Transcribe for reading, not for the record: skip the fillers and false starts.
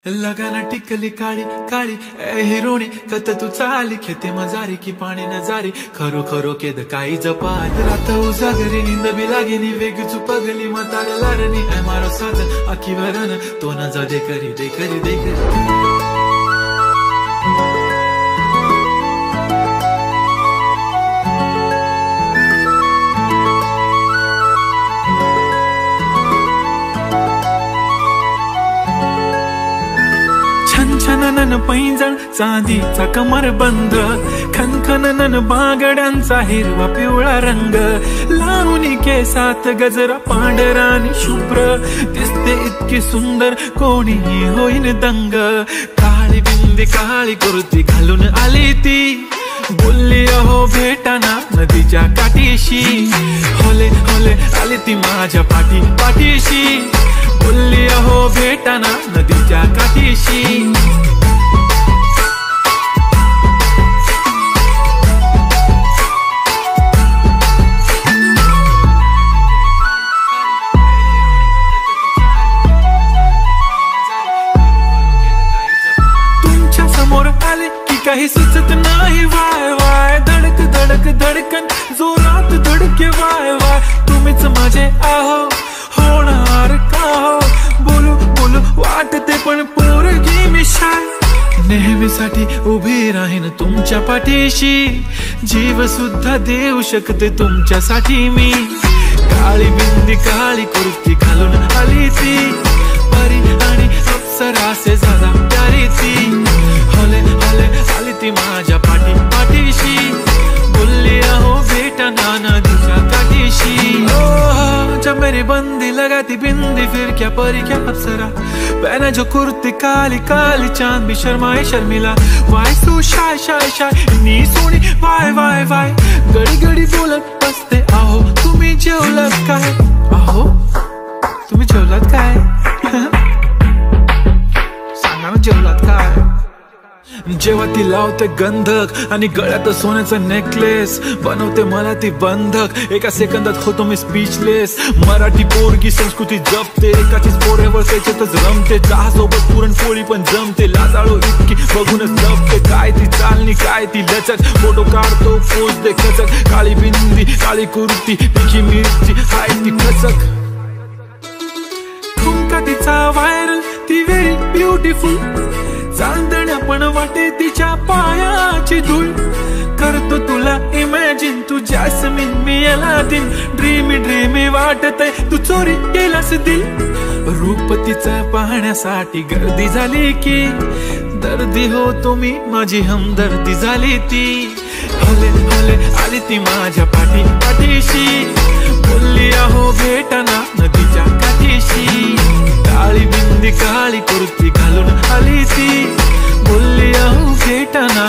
लगाना टिकली काळी काळी ए हिरोणी कत तू चाली खेते मजारी की पाणी नजारी खरो खरो केद काही जपाल रात उजागरी नींद बी लागेनी वेग चुपगली म्हाताऱ्या लारणी ए मारो साजन आखी वरण तो न जा दे करी दे करी दे करी छनछनन पैंजण चांदीचा कमर बंद खनखनन बागड्यांचा हिरवा पिवळा रंग लावणी केसात गजरा पांढरा आणि शुभ्र दिसते इतकी सुंदर कोणीही होईन दंग काळी बिंदी काळी कुर्ती घालून आली ती बोलली अहो भेटाना नदीच्या काठीशी होले होले आली ती माझ्या पाठीशी बोलली अहो भेटाना नदीच्या काठीशी तुमच्या समोर आले की काही सुचत नाही वाय वाय धडक धडक धडकन जोरात धडके वाय वाय तुम्हीच माझे आहो होणार का हो बोलू बोलू वाटते पण पोरगी मी शाय नेहमीसाठी उभी राहीन तुमच्या पाठीशी जीव सुद्धा देऊ शकते तुमच्यासाठी मी काळी बिंदी काळी कुर्ती घालून आली ती परी आणि अप्सरा से ज्यादा प्यारी ती होले होले आली ती माझ्या पाठीशी बोलली अहो भेटना नदीच्या काठीशी जब मेरी बंदी लगाती बिंदी फिर क्या परी क्या अप्सरा पहने जो कुर्ती काली काली चांद भी शर्माए शर्मिला why so shy shy shy नी सोनी वाय वाय वाय गडी गडी बोलत बसते आहो तुम्ही जेवलात काय आहो तुम्ही जेवलात काय सांगा ना जेवलात काय जेव्हा ती लावते गंधक आणि गळ्यात सोन्याचं नेकलेस बनवते मला ती बंधक एका सेकंदात होतो मी स्पीचलेस मराठी पोरगी संस्कृती जपते एकाचीच पोऱ्यावर त्याच्यातच रमते चहासोबत पुरणपोळी पण जमते लाजाळू इतकी बघूनच जपते काय ती चालणी काय ती लचक फोटो काढतो पोज दे खचक काळी बिंदी काळी कुर्ती तिखी मिरची हाय ती खचक ठुमका तिचा व्हायरल ती व्हेरी ब्युटिफुल चांदण्या पण वाटे तिच्या पायाची धूळ करतो तुला इमॅजिन तू जॅस्मिन मी अलादीन ड्रीमी ड्रीमी वाटतय तू चोरी केलास दिल रूप तिचं पाहण्यासाठी गर्दी झाली की दर्दी हो तुम्ही माझी हमदर्दी झाली ती होले होले आली ती माझ्या पाठीशी बोलली अहो भेटना नदीच्या काठीशी काळी बिंदी काळी कुर्ती घालून आली ती बोलली अहो भेटना